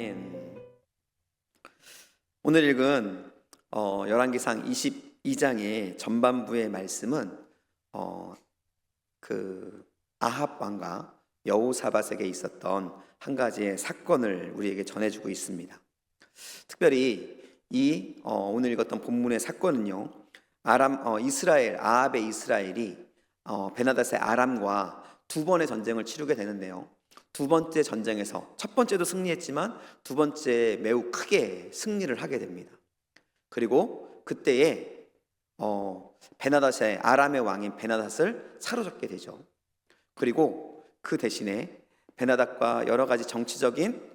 아멘. 오늘 읽은 열왕기상 22장의 전반부의 말씀은 그 아합 왕과 여호사밧에게 있었던 한 가지의 사건을 우리에게 전해주고 있습니다. 특별히 이 오늘 읽었던 본문의 사건은요, 아합의 이스라엘이 베나닷의 아람과 두 번의 전쟁을 치르게 되는데요, 두 번째 전쟁에서 첫 번째도 승리했지만 두 번째 매우 크게 승리를 하게 됩니다. 그리고 그때에 베나닷의 아람의 왕인 베나닷을 사로잡게 되죠. 그리고 그 대신에 베나닷과 여러 가지 정치적인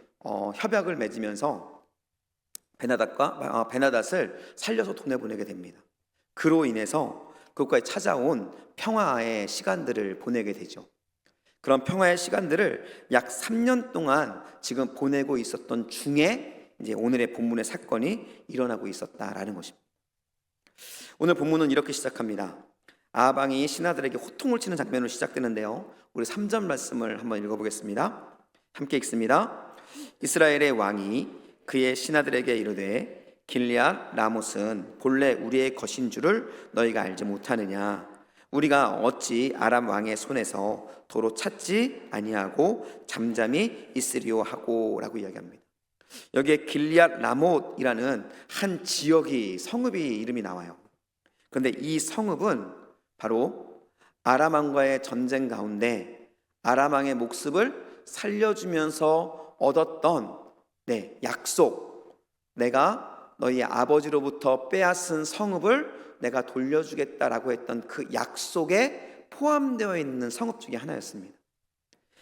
협약을 맺으면서 베나닷을 살려서 보내게 됩니다. 그로 인해서 그것까지 찾아온 평화의 시간들을 보내게 되죠. 그런 평화의 시간들을 약 3년 동안 지금 보내고 있었던 중에 이제 오늘의 본문의 사건이 일어나고 있었다라는 것입니다. 오늘 본문은 이렇게 시작합니다. 아합 왕이 신하들에게 호통을 치는 장면으로 시작되는데요, 우리 3절 말씀을 한번 읽어보겠습니다. 함께 읽습니다. 이스라엘의 왕이 그의 신하들에게 이르되 길앗 라못은 본래 우리의 것인 줄을 너희가 알지 못하느냐? 우리가 어찌 아람 왕의 손에서 도로 찾지 아니하고 잠잠히 있으리요 하고 라고 이야기합니다. 여기에 길앗 라못이라는 한 지역이 성읍이 이름이 나와요. 그런데 이 성읍은 바로 아람 왕과의 전쟁 가운데 아람 왕의 목숨을 살려주면서 얻었던 약속, 내가 너희 아버지로부터 빼앗은 성읍을 내가 돌려주겠다라고 했던 그 약속에 포함되어 있는 성읍 중에 하나였습니다.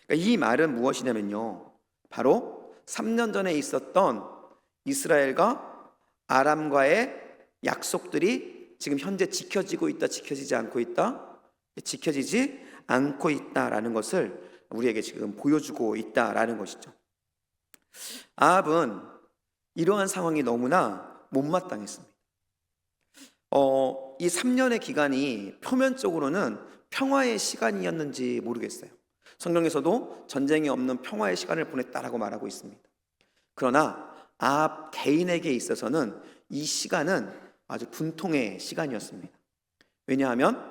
그러니까 이 말은 무엇이냐면요, 바로 3년 전에 있었던 이스라엘과 아람과의 약속들이 지금 현재 지켜지고 있다, 지켜지지 않고 있다, 지켜지지 않고 있다라는 것을 우리에게 지금 보여주고 있다라는 것이죠. 아합은 이러한 상황이 너무나 못마땅했습니다. 이 3년의 기간이 표면적으로는 평화의 시간이었는지 모르겠어요. 성경에서도 전쟁이 없는 평화의 시간을 보냈다라고 말하고 있습니다. 그러나 아합 개인에게 있어서는 이 시간은 아주 분통의 시간이었습니다. 왜냐하면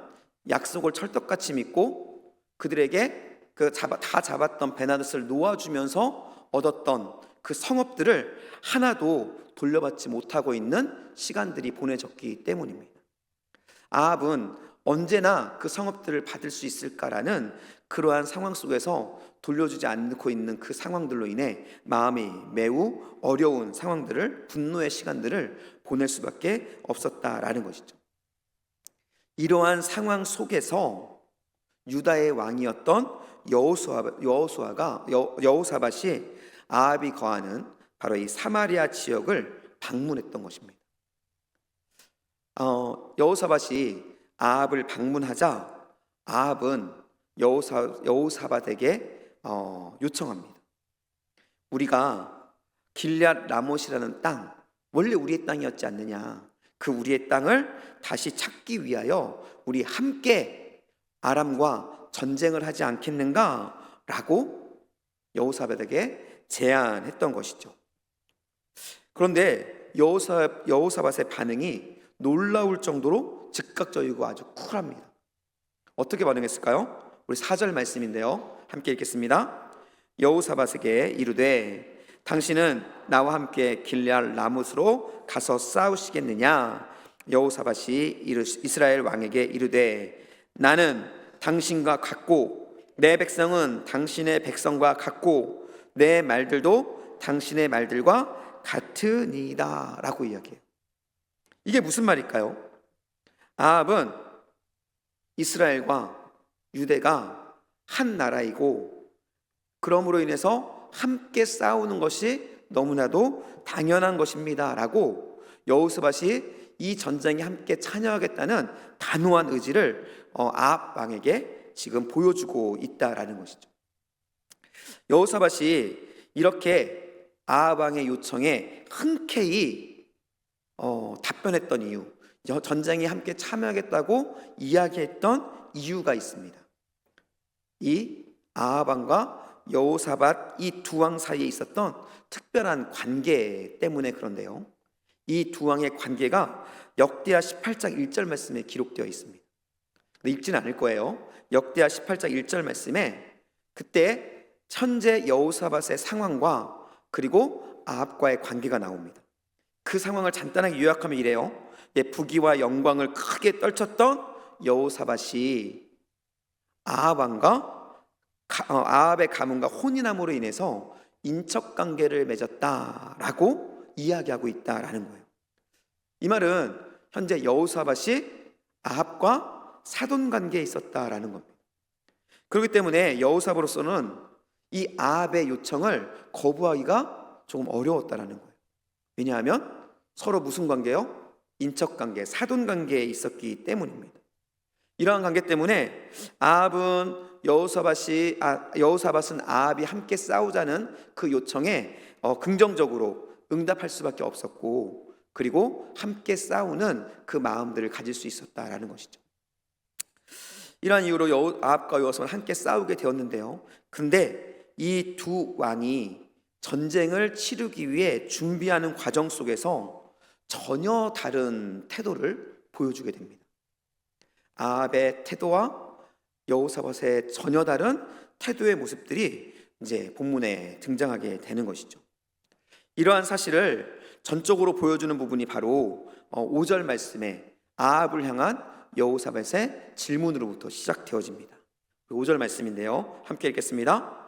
약속을 철떡같이 믿고 그들에게 다 잡았던 베나닷을 놓아주면서 얻었던 그 성읍들을 하나도 돌려받지 못하고 있는 시간들이 보내졌기 때문입니다. 아합은 언제나 그 성읍들을 받을 수 있을까라는 그러한 상황 속에서 돌려주지 않고 있는 그 상황들로 인해 마음이 매우 어려운 상황들을, 분노의 시간들을 보낼 수밖에 없었다라는 것이죠. 이러한 상황 속에서 유다의 왕이었던 여호사밧이 아합이 거하는 바로 이 사마리아 지역을 방문했던 것입니다. 여호사밧이 아합을 방문하자 아합은 여호사밧에게 요청합니다. 우리가 길앗 라못이라는 땅, 원래 우리의 땅이었지 않느냐? 그 우리의 땅을 다시 찾기 위하여 우리 함께 아람과 전쟁을 하지 않겠는가? 라고 여호사밧에게 제안했던 것이죠. 그런데 여호사밧의 반응이 놀라울 정도로 즉각적이고 아주 쿨합니다. 어떻게 반응했을까요? 우리 4절 말씀인데요, 함께 읽겠습니다. 여호사밧에게 이르되 당신은 나와 함께 길앗 라못으로 가서 싸우시겠느냐? 여호사밧이 이스라엘 왕에게 이르되 나는 당신과 같고 내 백성은 당신의 백성과 같고 내 말들도 당신의 말들과 같으니이다 라고 이야기해요. 이게 무슨 말일까요? 아합은 이스라엘과 유대가 한 나라이고 그러므로 인해서 함께 싸우는 것이 너무나도 당연한 것입니다 라고 여호사밧이 이 전쟁에 함께 참여하겠다는 단호한 의지를 아합 왕에게 지금 보여주고 있다라는 것이죠. 여호사밧이 이렇게 아합 왕의 요청에 흔쾌히 답변했던 이유, 전쟁에 함께 참여하겠다고 이야기했던 이유가 있습니다. 이 아합 왕과 여호사밧 이 두 왕 사이에 있었던 특별한 관계 때문에 그런데요. 이 두 왕의 관계가 역대하 18장 1절 말씀에 기록되어 있습니다. 근데 읽지는 않을 거예요. 역대하 18장 1절 말씀에 그때 현재 여호사밧의 상황과 그리고 아합과의 관계가 나옵니다. 그 상황을 간단하게 요약하면 이래요. 부귀와 영광을 크게 떨쳤던 여호사밧이 아합의 가문과 혼인함으로 인해서 인척 관계를 맺었다라고 이야기하고 있다라는 거예요. 이 말은 현재 여호사밧이 아합과 사돈 관계에 있었다라는 겁니다. 그렇기 때문에 여호사밧으로서는 이 아합의 요청을 거부하기가 조금 어려웠다라는 거예요. 왜냐하면 서로 무슨 관계요? 인척 관계, 사돈 관계에 있었기 때문입니다. 이러한 관계 때문에 여호사밧은 아합이 함께 싸우자는 그 요청에 긍정적으로 응답할 수밖에 없었고, 그리고 함께 싸우는 그 마음들을 가질 수 있었다라는 것이죠. 이러한 이유로 아합과 여호사밧은 함께 싸우게 되었는데요. 근데 이 두 왕이 전쟁을 치르기 위해 준비하는 과정 속에서 전혀 다른 태도를 보여주게 됩니다. 아합의 태도와 여호사밧의 전혀 다른 태도의 모습들이 이제 본문에 등장하게 되는 것이죠. 이러한 사실을 전적으로 보여주는 부분이 바로 5절 말씀에 아합을 향한 여호사밧의 질문으로부터 시작되어집니다. 5절 말씀인데요, 함께 읽겠습니다.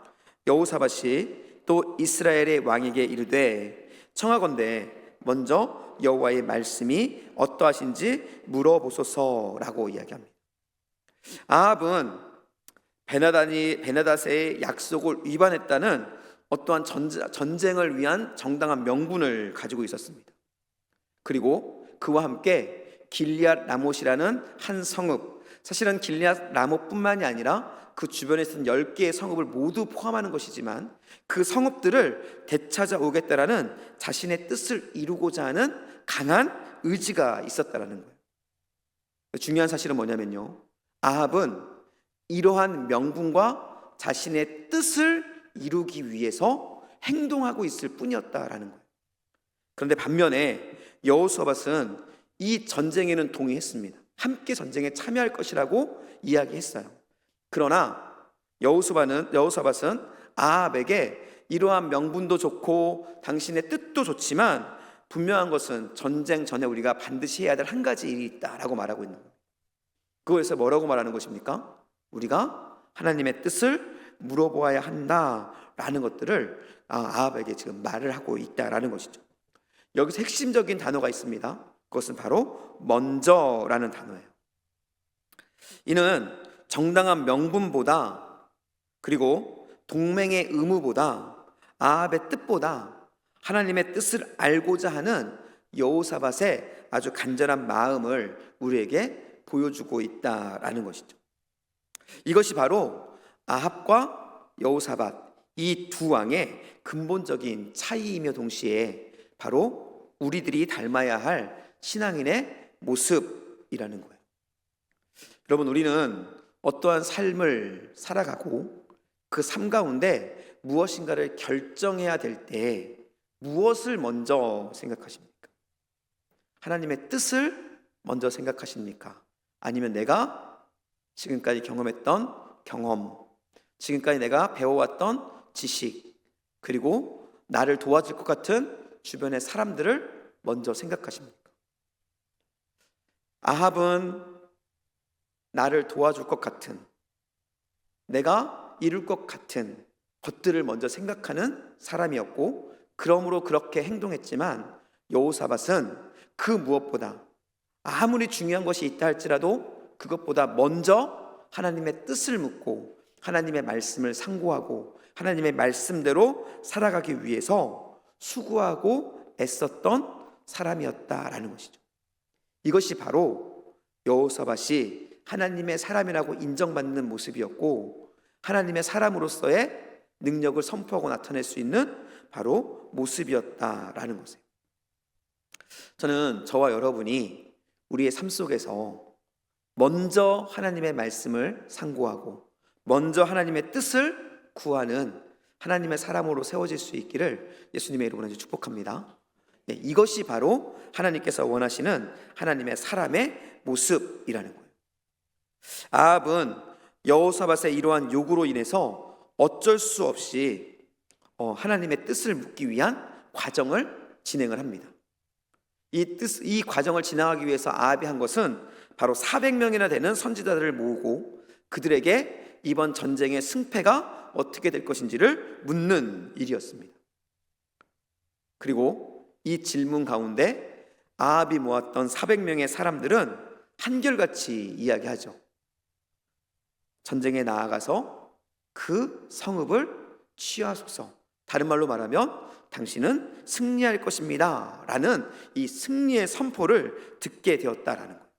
여호사밧이 또 이스라엘의 왕에게 이르되 청하건대 먼저 여호와의 말씀이 어떠하신지 물어보소서라고 이야기합니다. 아합은 베나닷의 약속을 위반했다는 어떠한 전쟁을 위한 정당한 명분을 가지고 있었습니다. 그리고 그와 함께 길리앗 라못이라는 한 성읍, 사실은 길리앗 라못뿐만이 아니라 그 주변에 있는 10개의 성읍을 모두 포함하는 것이지만 그 성읍들을 되찾아오겠다라는 자신의 뜻을 이루고자 하는 강한 의지가 있었다라는 거예요. 중요한 사실은 뭐냐면요, 아합은 이러한 명분과 자신의 뜻을 이루기 위해서 행동하고 있을 뿐이었다라는 거예요. 그런데 반면에 여호사밧은 이 전쟁에는 동의했습니다. 함께 전쟁에 참여할 것이라고 이야기했어요. 그러나 여호사밧은 아합에게 이러한 명분도 좋고 당신의 뜻도 좋지만 분명한 것은 전쟁 전에 우리가 반드시 해야 될 한 가지 일이 있다라고 말하고 있는 거예요. 그것에서 뭐라고 말하는 것입니까? 우리가 하나님의 뜻을 물어보아야 한다라는 것들을 아합에게 지금 말을 하고 있다라는 것이죠. 여기서 핵심적인 단어가 있습니다. 그것은 바로 먼저라는 단어예요. 이는 정당한 명분보다, 그리고 동맹의 의무보다, 아합의 뜻보다 하나님의 뜻을 알고자 하는 여호사밧의 아주 간절한 마음을 우리에게 보여주고 있다라는 것이죠. 이것이 바로 아합과 여호사밧 이 두 왕의 근본적인 차이이며 동시에 바로 우리들이 닮아야 할 신앙인의 모습이라는 거예요. 여러분, 우리는 어떠한 삶을 살아가고 그 삶 가운데 무엇인가를 결정해야 될 때 무엇을 먼저 생각하십니까? 하나님의 뜻을 먼저 생각하십니까? 아니면 내가 지금까지 경험했던 경험, 지금까지 내가 배워왔던 지식, 그리고 나를 도와줄 것 같은 주변의 사람들을 먼저 생각하십니까? 아합은 나를 도와줄 것 같은, 내가 이룰 것 같은 것들을 먼저 생각하는 사람이었고, 그러므로 그렇게 행동했지만 여호사밧은 그 무엇보다 아무리 중요한 것이 있다 할지라도 그것보다 먼저 하나님의 뜻을 묻고 하나님의 말씀을 상고하고 하나님의 말씀대로 살아가기 위해서 수고하고 애썼던 사람이었다라는 것이죠. 이것이 바로 여호사밧이 하나님의 사람이라고 인정받는 모습이었고, 하나님의 사람으로서의 능력을 선포하고 나타낼 수 있는 바로 모습이었다라는 것이에요. 저는 저와 여러분이 우리의 삶 속에서 먼저 하나님의 말씀을 상고하고 먼저 하나님의 뜻을 구하는 하나님의 사람으로 세워질 수 있기를 예수님의 이름으로 축복합니다. 네, 이것이 바로 하나님께서 원하시는 하나님의 사람의 모습이라는 거예요. 아합은 여호사밧의 이러한 요구로 인해서 어쩔 수 없이 하나님의 뜻을 묻기 위한 과정을 진행을 합니다. 이 과정을 진행하기 위해서 아합이 한 것은 바로 400명이나 되는 선지자들을 모으고 그들에게 이번 전쟁의 승패가 어떻게 될 것인지를 묻는 일이었습니다. 그리고 이 질문 가운데 아합이 모았던 400명의 사람들은 한결같이 이야기하죠. 전쟁에 나아가서 그 성읍을 취하소서. 다른 말로 말하면 당신은 승리할 것입니다 라는 이 승리의 선포를 듣게 되었다라는 거예요.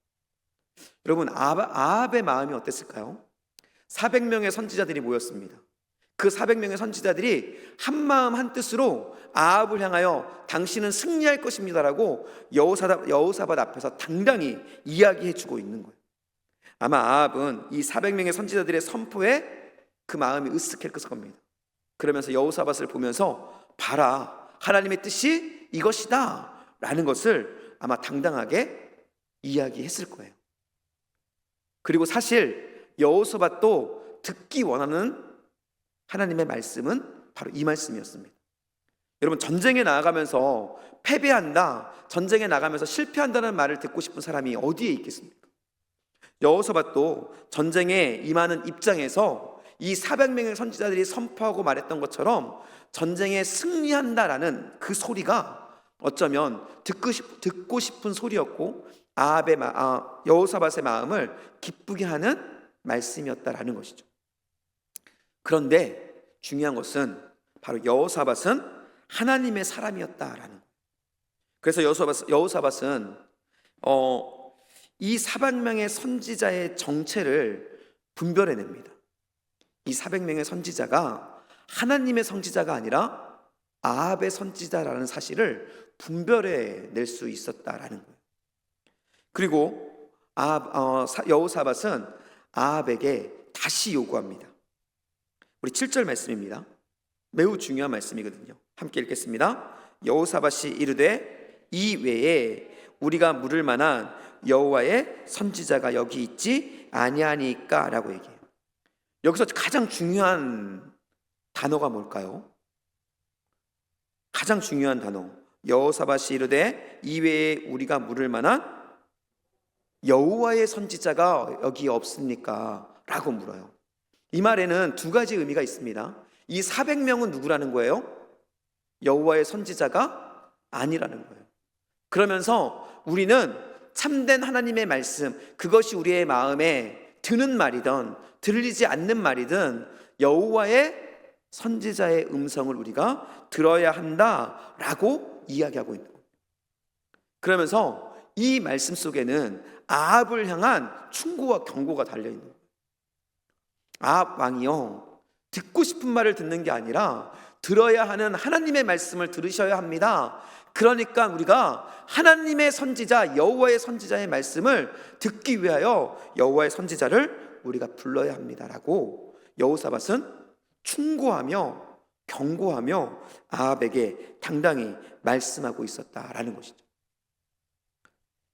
여러분, 아합의 마음이 어땠을까요? 400명의 선지자들이 모였습니다. 그 400명의 선지자들이 한마음 한뜻으로 아합을 향하여 당신은 승리할 것입니다라고 여호사밧 앞에서 당당히 이야기해주고 있는 거예요. 아마 아합은 이 400명의 선지자들의 선포에 그 마음이 으쓱했을 겁니다. 그러면서 여호사밧을 보면서 봐라, 하나님의 뜻이 이것이다 라는 것을 아마 당당하게 이야기했을 거예요. 그리고 사실 여호사밧도 듣기 원하는 하나님의 말씀은 바로 이 말씀이었습니다. 여러분, 전쟁에 나아가면서 패배한다, 전쟁에 나가면서 실패한다는 말을 듣고 싶은 사람이 어디에 있겠습니까? 여호사밧도 전쟁에 임하는 입장에서 이 400명의 선지자들이 선포하고 말했던 것처럼 전쟁에 승리한다라는 그 소리가 어쩌면 듣고 싶은 소리였고 여호사밧의 마음을 기쁘게 하는 말씀이었다라는 것이죠. 그런데 중요한 것은 바로 여호사밧은 하나님의 사람이었다라는 거예요. 그래서 여호사밧은 이 400명의 선지자의 정체를 분별해냅니다. 이 400명의 선지자가 하나님의 선지자가 아니라 아합의 선지자라는 사실을 분별해낼 수 있었다라는 거예요. 그리고 여호사밧은 아합에게 다시 요구합니다. 우리 7절 말씀입니다. 매우 중요한 말씀이거든요. 함께 읽겠습니다. 여호사밧이 이르되 이 외에 우리가 물을 만한 여호와의 선지자가 여기 있지 아니하니까 라고 얘기해요. 여기서 가장 중요한 단어가 뭘까요? 가장 중요한 단어, 여호사밧이 이르되 이 외에 우리가 물을 만한 여호와의 선지자가 여기 없습니까? 라고 물어요. 이 말에는 두 가지 의미가 있습니다. 이 400명은 누구라는 거예요? 여호와의 선지자가 아니라는 거예요. 그러면서 우리는 참된 하나님의 말씀, 그것이 우리의 마음에 드는 말이든 들리지 않는 말이든 여호와의 선지자의 음성을 우리가 들어야 한다라고 이야기하고 있는 거예요. 그러면서 이 말씀 속에는 아합을 향한 충고와 경고가 달려있는 거예요. 아합 왕이요, 듣고 싶은 말을 듣는 게 아니라 들어야 하는 하나님의 말씀을 들으셔야 합니다. 그러니까 우리가 하나님의 선지자, 여호와의 선지자의 말씀을 듣기 위하여 여호와의 선지자를 우리가 불러야 합니다라고 여호사밧은 충고하며 경고하며 아합에게 당당히 말씀하고 있었다라는 것이죠.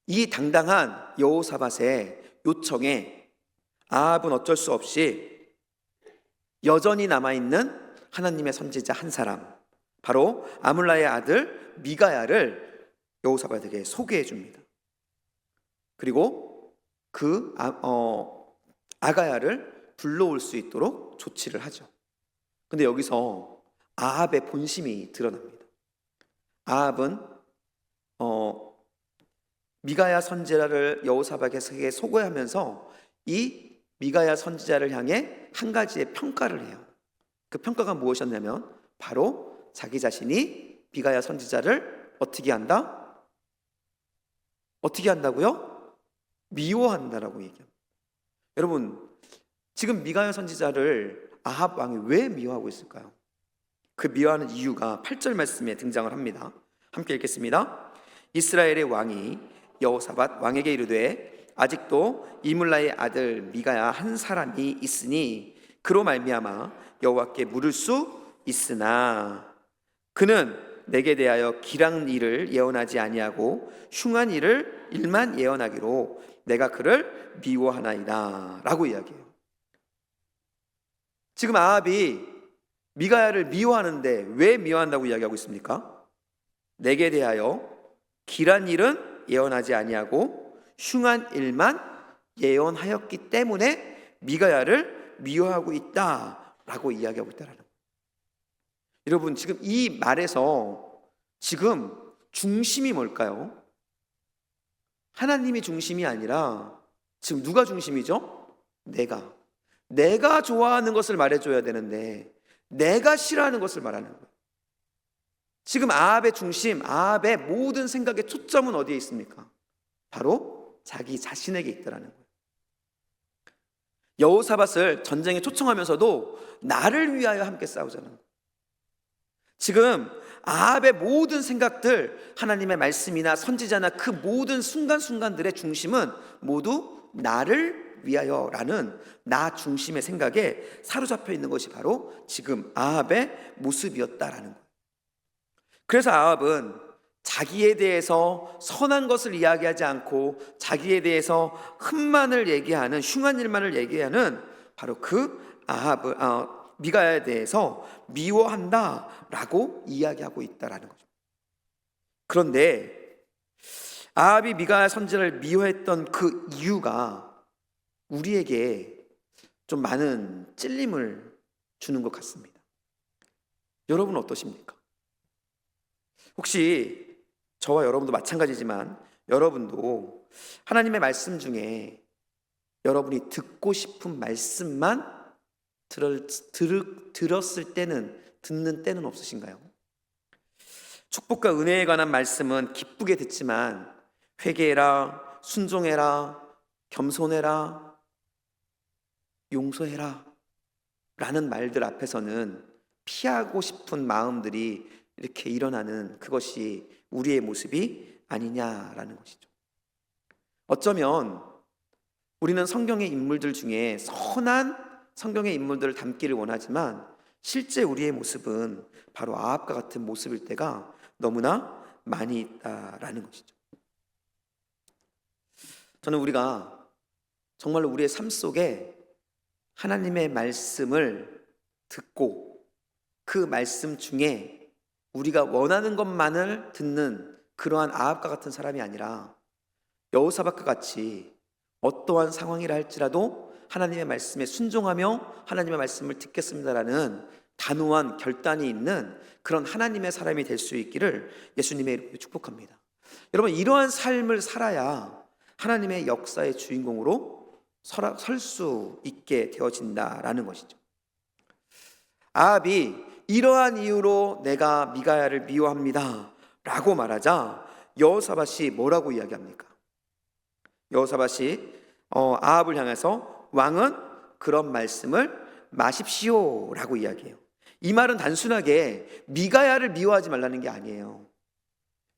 이 당당한 여호사밧의 요청에 아합은 어쩔 수 없이 여전히 남아있는 하나님의 선지자 한 사람, 바로 아물라의 아들 미가야를 여호사밧에게 소개해 줍니다. 그리고 그 아가야를 불러올 수 있도록 조치를 하죠. 근데 여기서 아합의 본심이 드러납니다. 아합은 미가야 선지자를 여호사밧에게 소개하면서 이 미가야 선지자를 향해 한 가지의 평가를 해요. 그 평가가 무엇이었냐면 바로 자기 자신이 미가야 선지자를 어떻게 한다? 어떻게 한다고요? 미워한다라고 얘기합니다. 여러분, 지금 미가야 선지자를 아합 왕이 왜 미워하고 있을까요? 그 미워하는 이유가 8절 말씀에 등장을 합니다. 함께 읽겠습니다. 이스라엘의 왕이 여호사밧 왕에게 이르되 아직도 이물라의 아들 미가야 한 사람이 있으니 그로 말미암아 여호와께 물을 수 있으나 그는 내게 대하여 길한 일을 예언하지 아니하고 흉한 일만 예언하기로 내가 그를 미워하나이다 라고 이야기해요. 지금 아합이 미가야를 미워하는데 왜 미워한다고 이야기하고 있습니까? 내게 대하여 길한 일은 예언하지 아니하고 흉한 일만 예언하였기 때문에 미가야를 미워하고 있다라고 이야기하고 있다라는 거예요. 여러분, 지금 이 말에서 지금 중심이 뭘까요? 하나님이 중심이 아니라 지금 누가 중심이죠? 내가 좋아하는 것을 말해줘야 되는데 내가 싫어하는 것을 말하는 거예요. 지금 아합의 중심, 아합의 모든 생각의 초점은 어디에 있습니까? 바로 자기 자신에게 있다라는 거예요. 여호사밧을 전쟁에 초청하면서도 나를 위하여 함께 싸우자는 거예요. 지금 아합의 모든 생각들, 하나님의 말씀이나 선지자나 그 모든 순간순간들의 중심은 모두 나를 위하여라는 나 중심의 생각에 사로잡혀 있는 것이 바로 지금 아합의 모습이었다라는 거예요. 그래서 아합은 자기에 대해서 선한 것을 이야기하지 않고 자기에 대해서 흠만을 얘기하는, 흉한 일만을 얘기하는 바로 그 미가야에 대해서 미워한다라고 이야기하고 있다라는 거죠. 그런데 아합이 미가야 선지자를 미워했던 그 이유가 우리에게 좀 많은 찔림을 주는 것 같습니다. 여러분 어떠십니까? 혹시 저와 여러분도 마찬가지지만 여러분도 하나님의 말씀 중에 여러분이 듣고 싶은 말씀만 들었을 때는, 듣는 때는 없으신가요? 축복과 은혜에 관한 말씀은 기쁘게 듣지만 회개해라, 순종해라, 겸손해라, 용서해라 라는 말들 앞에서는 피하고 싶은 마음들이 이렇게 일어나는 그것이 우리의 모습이 아니냐라는 것이죠. 어쩌면 우리는 성경의 인물들 중에 선한 성경의 인물들을 담기를 원하지만 실제 우리의 모습은 바로 아합과 같은 모습일 때가 너무나 많이 있다라는 것이죠. 저는 우리가 정말로 우리의 삶 속에 하나님의 말씀을 듣고 그 말씀 중에 우리가 원하는 것만을 듣는 그러한 아합과 같은 사람이 아니라 여호사밧과 같이 어떠한 상황이라 할지라도 하나님의 말씀에 순종하며 하나님의 말씀을 듣겠습니다라는 단호한 결단이 있는 그런 하나님의 사람이 될 수 있기를 예수님의 이름으로 축복합니다. 여러분, 이러한 삶을 살아야 하나님의 역사의 주인공으로 설 수 있게 되어진다라는 것이죠. 아합이 이러한 이유로 내가 미가야를 미워합니다 라고 말하자 여호사밧이 뭐라고 이야기합니까? 여호사밧이 아합을 향해서 왕은 그런 말씀을 마십시오 라고 이야기해요. 이 말은 단순하게 미가야를 미워하지 말라는 게 아니에요.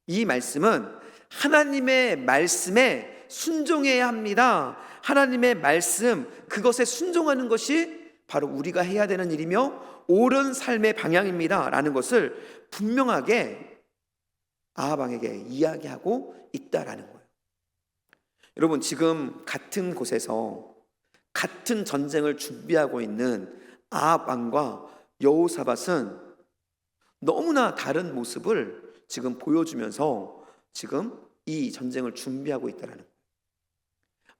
이 말씀은 하나님의 말씀에 순종해야 합니다. 하나님의 말씀, 그것에 순종하는 것이 바로 우리가 해야 되는 일이며 옳은 삶의 방향입니다 라는 것을 분명하게 아합 왕에게 이야기하고 있다라는 거예요. 여러분, 지금 같은 곳에서 같은 전쟁을 준비하고 있는 아합 왕과 여호사밧은 너무나 다른 모습을 지금 보여주면서 지금 이 전쟁을 준비하고 있다는 거예요.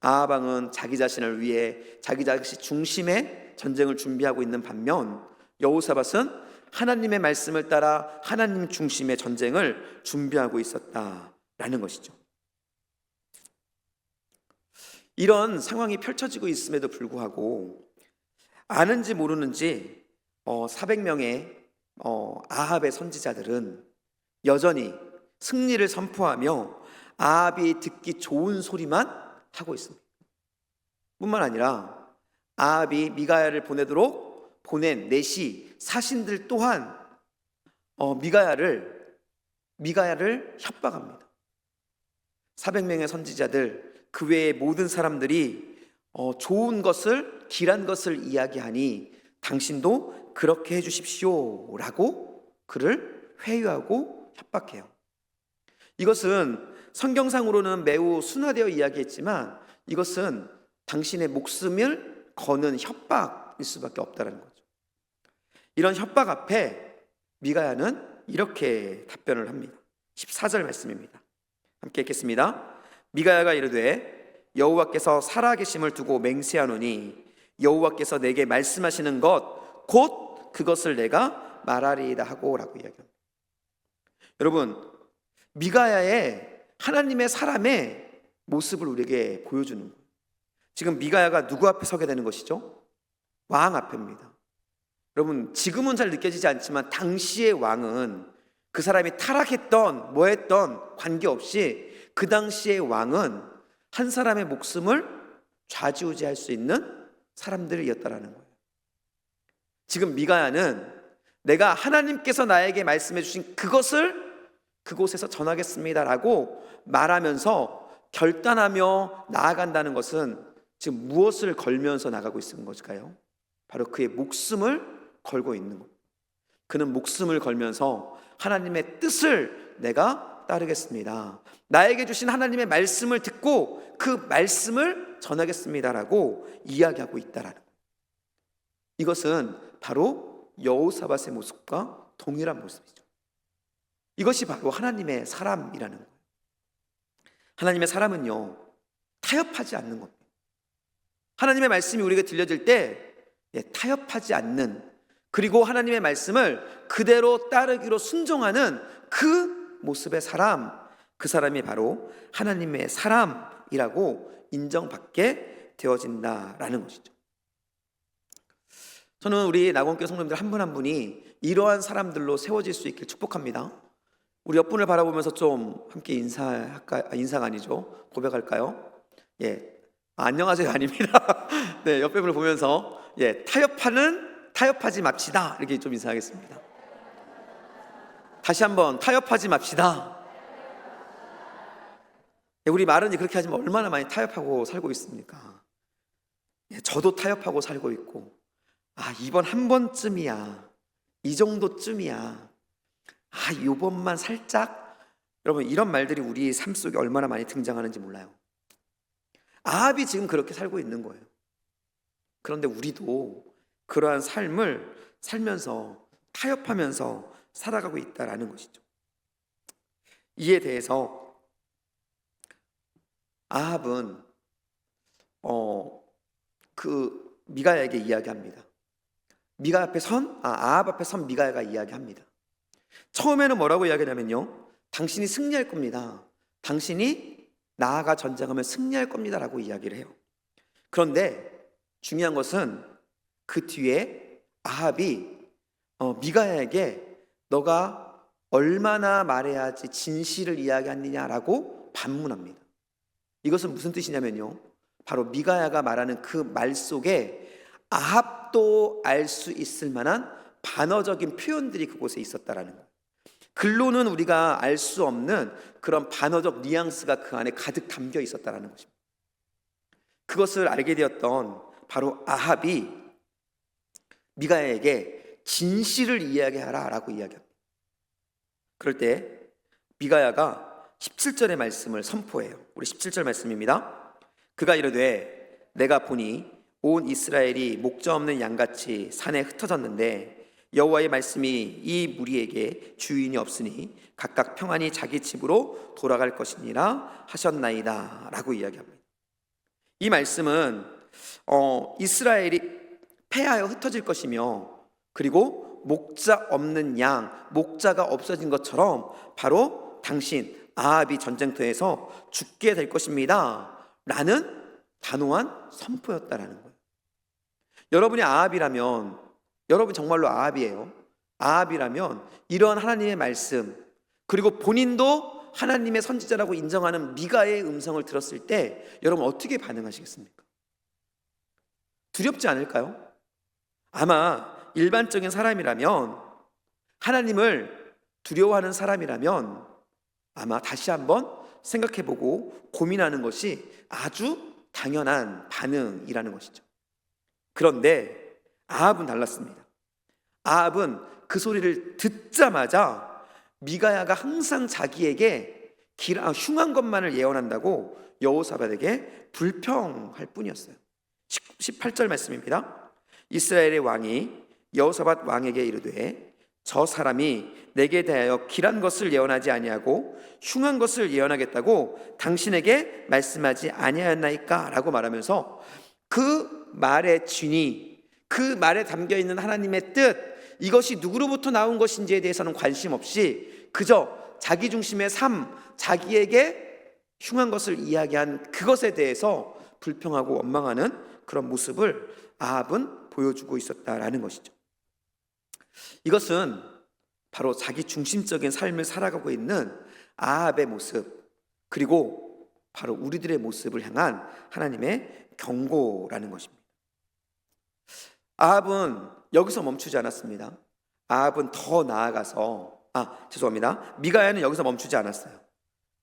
아합 왕은 자기 자신을 위해 자기 자신 중심의 전쟁을 준비하고 있는 반면 여호사밧은 하나님의 말씀을 따라 하나님 중심의 전쟁을 준비하고 있었다라는 것이죠. 이런 상황이 펼쳐지고 있음에도 불구하고 아는지 모르는지 400명의 아합의 선지자들은 여전히 승리를 선포하며 아합이 듣기 좋은 소리만 하고 있습니다. 뿐만 아니라 아합이 미가야를 보내도록 보낸 내시 사신들 또한 미가야를 협박합니다. 400명의 선지자들 그 외의 모든 사람들이 좋은 것을, 길한 것을 이야기하니 당신도 그렇게 해주십시오 라고 그를 회유하고 협박해요. 이것은 성경상으로는 매우 순화되어 이야기했지만 이것은 당신의 목숨을 거는 협박일 수밖에 없다는 거죠. 이런 협박 앞에 미가야는 이렇게 답변을 합니다. 14절 말씀입니다. 함께 읽겠습니다. 미가야가 이르되 여호와께서 살아계심을 두고 맹세하노니 여호와께서 내게 말씀하시는 것 곧 그것을 내가 말하리이다 하고 라고 이야기합니다. 여러분, 미가야의 하나님의 사람의 모습을 우리에게 보여주는 거예요. 지금 미가야가 누구 앞에 서게 되는 것이죠? 왕 앞입니다. 여러분, 지금은 잘 느껴지지 않지만 당시의 왕은 그 사람이 타락했던 뭐했던 관계없이 그 당시의 왕은 한 사람의 목숨을 좌지우지할 수 있는 사람들이었다라는 거예요. 지금 미가야는 내가 하나님께서 나에게 말씀해 주신 그것을 그곳에서 전하겠습니다라고 말하면서 결단하며 나아간다는 것은 지금 무엇을 걸면서 나가고 있는 것일까요? 바로 그의 목숨을 걸고 있는 것. 그는 목숨을 걸면서 하나님의 뜻을 내가 따르겠습니다. 나에게 주신 하나님의 말씀을 듣고 그 말씀을 전하겠습니다라고 이야기하고 있다라는 거예요. 이것은 바로 여호사밧의 모습과 동일한 모습이죠. 이것이 바로 하나님의 사람이라는 거예요. 하나님의 사람은요, 타협하지 않는 겁니다. 하나님의 말씀이 우리에게 들려질 때 타협하지 않는, 그리고 하나님의 말씀을 그대로 따르기로 순종하는 그 모습의 사람, 그 사람이 바로 하나님의 사람이라고 인정받게 되어진다라는 것이죠. 저는 우리 낙원교회 성도님들 한 분 한 분이 이러한 사람들로 세워질 수 있길 축복합니다. 우리 옆분을 바라보면서 좀 함께 인사가 아니죠, 고백할까요? 안녕하세요 아닙니다. 네, 옆에 분을 보면서 타협하지 맙시다 이렇게 좀 인사하겠습니다. 다시 한번 타협하지 맙시다. 우리 마른이 그렇게 하지만 얼마나 많이 타협하고 살고 있습니까? 저도 타협하고 살고 있고, 이번 한 번쯤이야, 이 정도쯤이야, 요번만 살짝, 여러분 이런 말들이 우리 삶 속에 얼마나 많이 등장하는지 몰라요. 아합이 지금 그렇게 살고 있는 거예요. 그런데 우리도 그러한 삶을 살면서 타협하면서 살아가고 있다라는 것이죠. 이에 대해서 아합은 그 미가야에게 이야기합니다. 아합 앞에 선 미가야가 이야기합니다. 처음에는 뭐라고 이야기하냐면요, 당신이 승리할 겁니다. 당신이 나아가 전쟁하면 승리할 겁니다 라고 이야기를 해요. 그런데 중요한 것은 그 뒤에 아합이 미가야에게 너가 얼마나 말해야지 진실을 이야기하느냐라고 반문합니다. 이것은 무슨 뜻이냐면요, 바로 미가야가 말하는 그 말 속에 아합도 알 수 있을 만한 반어적인 표현들이 그곳에 있었다라는 거예요. 글로는 우리가 알 수 없는 그런 반어적 뉘앙스가 그 안에 가득 담겨 있었다라는 것입니다. 그것을 알게 되었던 바로 아합이 미가야에게 진실을 이야기하라 라고 이야기합니다. 그럴 때 미가야가 17절의 말씀을 선포해요. 우리 17절 말씀입니다. 그가 이르되 내가 보니 온 이스라엘이 목자 없는 양같이 산에 흩어졌는데 여호와의 말씀이 이 무리에게 주인이 없으니 각각 평안히 자기 집으로 돌아갈 것이니라 하셨나이다 라고 이야기합니다. 이 말씀은 이스라엘이 패하여 흩어질 것이며, 그리고 목자 없는 양, 목자가 없어진 것처럼 바로 당신 아합이 전쟁터에서 죽게 될 것입니다 라는 단호한 선포였다라는 거예요. 여러분이 아합이라면, 여러분 정말로 아합이에요. 아합이라면 이러한 하나님의 말씀, 그리고 본인도 하나님의 선지자라고 인정하는 미가의 음성을 들었을 때 여러분 어떻게 반응하시겠습니까? 두렵지 않을까요? 아마 일반적인 사람이라면, 하나님을 두려워하는 사람이라면 아마 다시 한번 생각해보고 고민하는 것이 아주 당연한 반응이라는 것이죠. 그런데 아합은 달랐습니다. 아합은 그 소리를 듣자마자 미가야가 항상 자기에게 흉한 것만을 예언한다고 여호사밧에게 불평할 뿐이었어요. 18절 말씀입니다. 이스라엘의 왕이 여호사밧 왕에게 이르되 저 사람이 내게 대하여 길한 것을 예언하지 아니하고 흉한 것을 예언하겠다고 당신에게 말씀하지 아니하였나이까? 라고 말하면서 그 말의 진위, 그 말에 담겨있는 하나님의 뜻, 이것이 누구로부터 나온 것인지에 대해서는 관심 없이 그저 자기 중심의 삶, 자기에게 흉한 것을 이야기한 그것에 대해서 불평하고 원망하는 그런 모습을 아합은 보여주고 있었다라는 것이죠. 이것은 바로 자기 중심적인 삶을 살아가고 있는 아합의 모습, 그리고 바로 우리들의 모습을 향한 하나님의 경고라는 것입니다. 아합은 여기서 멈추지 않았습니다. 아합은 더 나아가서 미가야는 여기서 멈추지 않았어요.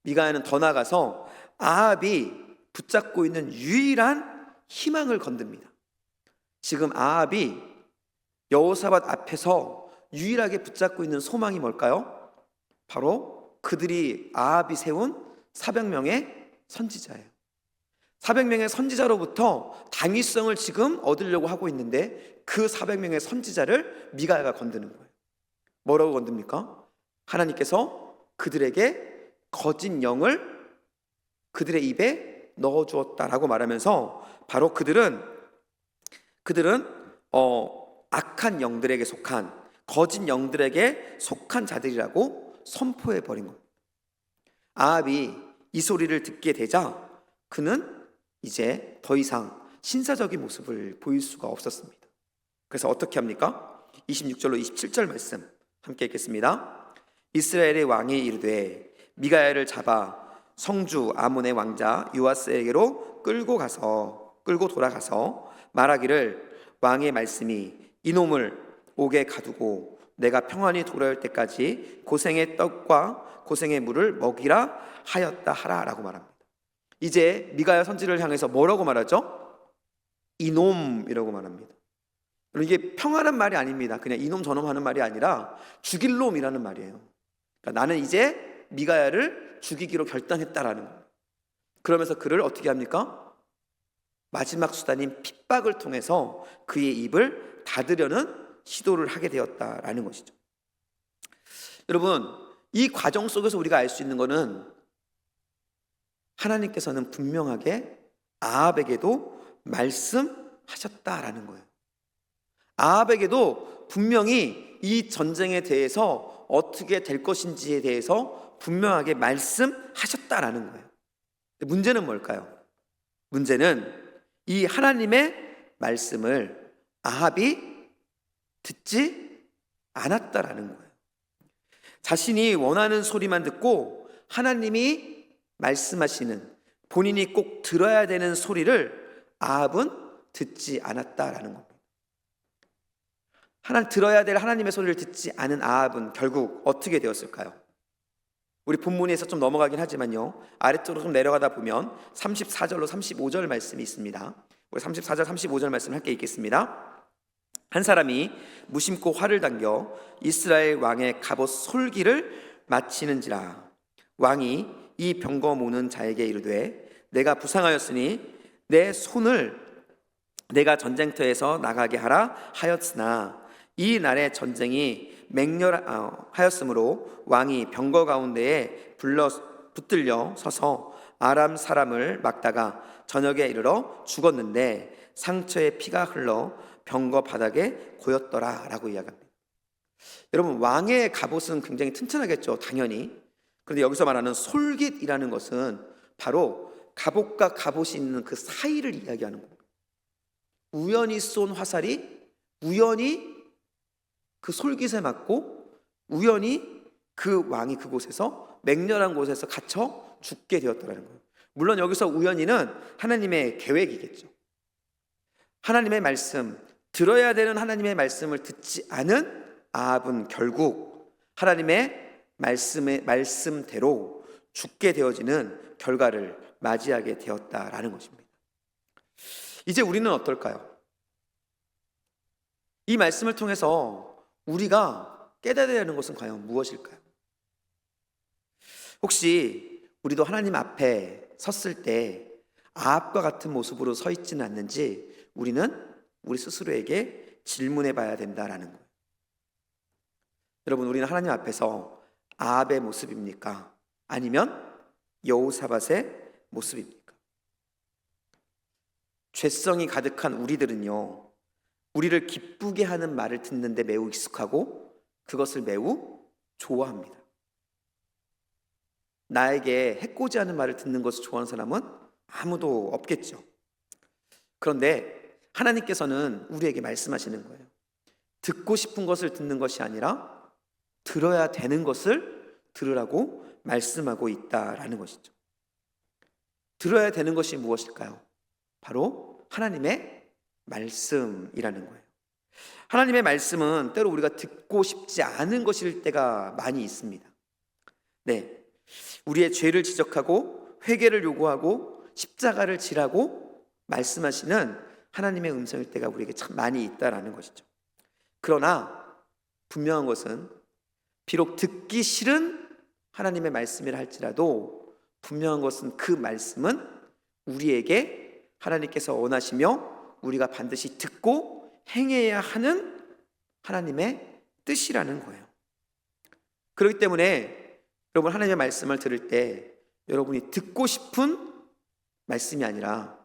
미가야는 더 나아가서 아합이 붙잡고 있는 유일한 희망을 건듭니다. 지금 아합이 여호사밧 앞에서 유일하게 붙잡고 있는 소망이 뭘까요? 바로 아합이 세운 400명의 선지자예요. 400명의 선지자로부터 당위성을 지금 얻으려고 하고 있는데 그 400명의 선지자를 미가야가 건드는 거예요. 뭐라고 건듭니까? 하나님께서 그들에게 거짓 영을 그들의 입에 넣어주었다라고 말하면서 바로 그들은 악한 영들에게 속한, 거짓 영들에게 속한 자들이라고 선포해 버린 겁니다. 아합이 이 소리를 듣게 되자 그는 이제 더 이상 신사적인 모습을 보일 수가 없었습니다. 그래서 어떻게 합니까? 26절로 27절 말씀 함께 읽겠습니다. 이스라엘의 왕이 이르되 미가야를 잡아 성주 아몬의 왕자 요아스에게로 끌고 돌아가서 말하기를 왕의 말씀이 이놈을 옥에 가두고 내가 평안히 돌아올 때까지 고생의 떡과 고생의 물을 먹이라 하였다 하라라고 말합니다. 이제 미가야 선지를 향해서 뭐라고 말하죠? 이놈이라고 말합니다. 이게 평안한 말이 아닙니다. 그냥 이놈 저놈 하는 말이 아니라 죽일 놈이라는 말이에요. 그러니까 나는 이제 미가야를 죽이기로 결단했다라는 거예요. 그러면서 그를 어떻게 합니까? 마지막 수단인 핍박을 통해서 그의 입을 닫으려는 시도를 하게 되었다라는 것이죠. 여러분, 이 과정 속에서 우리가 알 수 있는 것은 하나님께서는 분명하게 아합에게도 말씀하셨다라는 거예요. 아합에게도 분명히 이 전쟁에 대해서 어떻게 될 것인지에 대해서 분명하게 말씀하셨다라는 거예요. 문제는 뭘까요? 문제는 이 하나님의 말씀을 아합이 듣지 않았다라는 거예요. 자신이 원하는 소리만 듣고 하나님이 말씀하시는, 본인이 꼭 들어야 되는 소리를 아합은 듣지 않았다라는 겁니다. 들어야 될 하나님의 소리를 듣지 않은 아합은 결국 어떻게 되었을까요? 우리 본문에서 좀 넘어가긴 하지만요, 아래쪽으로 좀 내려가다 보면 34절로 35절 말씀이 있습니다. 우리 34절 35절 말씀 함께 읽겠습니다. 한 사람이 무심코 활을 당겨 이스라엘 왕의 갑옷 솔기를 마치는지라. 왕이 이 병거 모는 자에게 이르되 내가 부상하였으니 내 손을 내가 전쟁터에서 나가게 하라 하였으나 이 날의 전쟁이 맹렬하였으므로 왕이 병거 가운데에 붙들려 서서 아람 사람을 막다가 저녁에 이르러 죽었는데 상처에 피가 흘러 병거 바닥에 고였더라 라고 이야기합니다. 여러분, 왕의 갑옷은 굉장히 튼튼하겠죠, 당연히. 그런데 여기서 말하는 솔깃이라는 것은 바로 갑옷과 갑옷이 있는 그 사이를 이야기하는 겁니다. 우연히 쏜 화살이 우연히 그 솔깃에 맞고 우연히 그 왕이 그곳에서 맹렬한 곳에서 갇혀 죽게 되었다는 거예요. 물론 여기서 우연히는 하나님의 계획이겠죠. 하나님의 말씀, 들어야 되는 하나님의 말씀을 듣지 않은 아합은 결국 하나님의 말씀대로 죽게 되어지는 결과를 맞이하게 되었다라는 것입니다. 이제 우리는 어떨까요? 이 말씀을 통해서 우리가 깨달아야 하는 것은 과연 무엇일까요? 혹시 우리도 하나님 앞에 섰을 때 아합과 같은 모습으로 서 있지는 않는지 우리는 우리 스스로에게 질문해 봐야 된다라는 거예요. 여러분, 우리는 하나님 앞에서 아합의 모습입니까? 아니면 여호사밧의 모습입니까? 죄성이 가득한 우리들은요, 우리를 기쁘게 하는 말을 듣는데 매우 익숙하고 그것을 매우 좋아합니다. 나에게 해코지하는 말을 듣는 것을 좋아하는 사람은 아무도 없겠죠. 그런데 하나님께서는 우리에게 말씀하시는 거예요. 듣고 싶은 것을 듣는 것이 아니라 들어야 되는 것을 들으라고 말씀하고 있다라는 것이죠. 들어야 되는 것이 무엇일까요? 바로 하나님의 말씀이라는 거예요. 하나님의 말씀은 때로 우리가 듣고 싶지 않은 것일 때가 많이 있습니다. 네, 우리의 죄를 지적하고 회개를 요구하고 십자가를 지라고 말씀하시는 하나님의 음성일 때가 우리에게 참 많이 있다라는 것이죠. 그러나 분명한 것은 비록 듣기 싫은 하나님의 말씀이라 할지라도 분명한 것은 그 말씀은 우리에게 하나님께서 원하시며 우리가 반드시 듣고 행해야 하는 하나님의 뜻이라는 거예요. 그렇기 때문에 여러분, 하나님의 말씀을 들을 때 여러분이 듣고 싶은 말씀이 아니라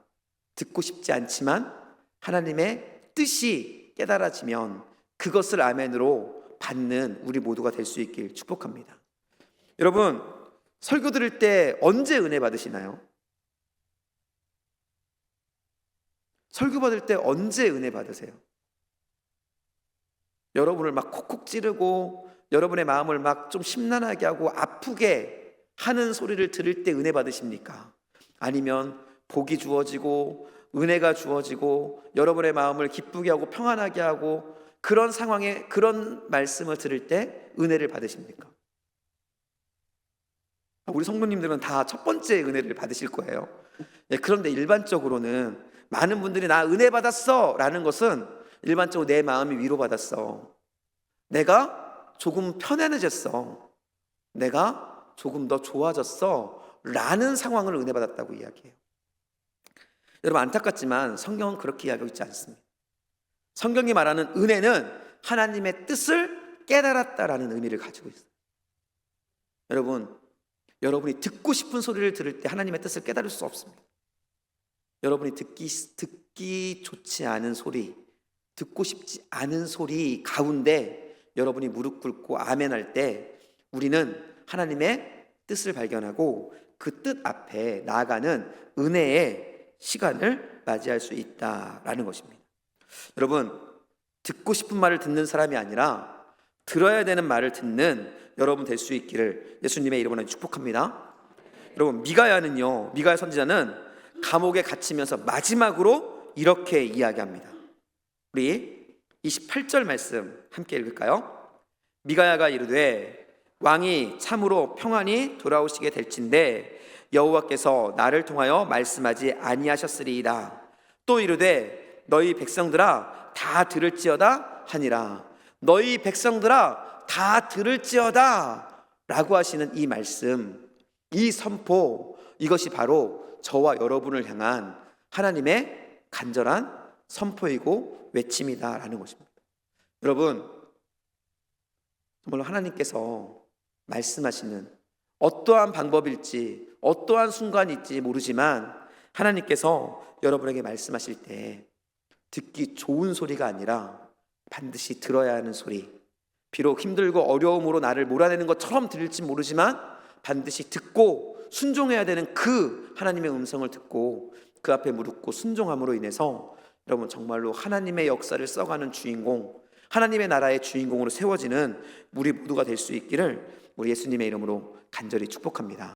듣고 싶지 않지만 하나님의 뜻이 깨달아지면 그것을 아멘으로 받는 우리 모두가 될 수 있길 축복합니다. 여러분, 설교 들을 때 언제 은혜 받으시나요? 설교 받을 때 언제 은혜 받으세요? 여러분을 막 콕콕 찌르고 여러분의 마음을 막 좀 심란하게 하고 아프게 하는 소리를 들을 때 은혜 받으십니까? 아니면 복이 주어지고 은혜가 주어지고 여러분의 마음을 기쁘게 하고 평안하게 하고 그런 상황에 그런 말씀을 들을 때 은혜를 받으십니까? 우리 성도님들은 다 첫 번째 은혜를 받으실 거예요. 그런데 일반적으로는 많은 분들이 나 은혜 받았어 라는 것은 일반적으로 내 마음이 위로받았어, 내가 조금 편안해졌어, 내가 조금 더 좋아졌어 라는 상황을 은혜 받았다고 이야기해요. 여러분, 안타깝지만 성경은 그렇게 이야기하고 있지 않습니다. 성경이 말하는 은혜는 하나님의 뜻을 깨달았다라는 의미를 가지고 있어요. 여러분이 듣고 싶은 소리를 들을 때 하나님의 뜻을 깨달을 수 없습니다. 여러분이 듣기 좋지 않은 소리, 듣고 싶지 않은 소리 가운데 여러분이 무릎 꿇고 아멘할 때 우리는 하나님의 뜻을 발견하고 그 뜻 앞에 나아가는 은혜의 시간을 맞이할 수 있다라는 것입니다. 여러분, 듣고 싶은 말을 듣는 사람이 아니라 들어야 되는 말을 듣는 여러분 될 수 있기를 예수님의 이름으로 축복합니다. 여러분, 미가야 선지자는 감옥에 갇히면서 마지막으로 이렇게 이야기합니다. 우리 28절 말씀 함께 읽을까요? 미가야가 이르되 왕이 참으로 평안히 돌아오시게 될진데 여호와께서 나를 통하여 말씀하지 아니하셨으리이다. 또 이르되 너희 백성들아 다 들을지어다 하니라. 너희 백성들아 다 들을지어다 라고 하시는 이 말씀, 이 선포, 이것이 바로 저와 여러분을 향한 하나님의 간절한 선포이고 외침이다라는 것입니다. 여러분, 정말로 하나님께서 말씀하시는 어떠한 방법일지 어떠한 순간일지 모르지만 하나님께서 여러분에게 말씀하실 때 듣기 좋은 소리가 아니라 반드시 들어야 하는 소리, 비록 힘들고 어려움으로 나를 몰아내는 것처럼 들릴지 모르지만 반드시 듣고 순종해야 되는 그 하나님의 음성을 듣고 그 앞에 무릎 꿇고 순종함으로 인해서 여러분 정말로 하나님의 역사를 써가는 주인공, 하나님의 나라의 주인공으로 세워지는 우리 모두가 될 수 있기를 우리 예수님의 이름으로 간절히 축복합니다.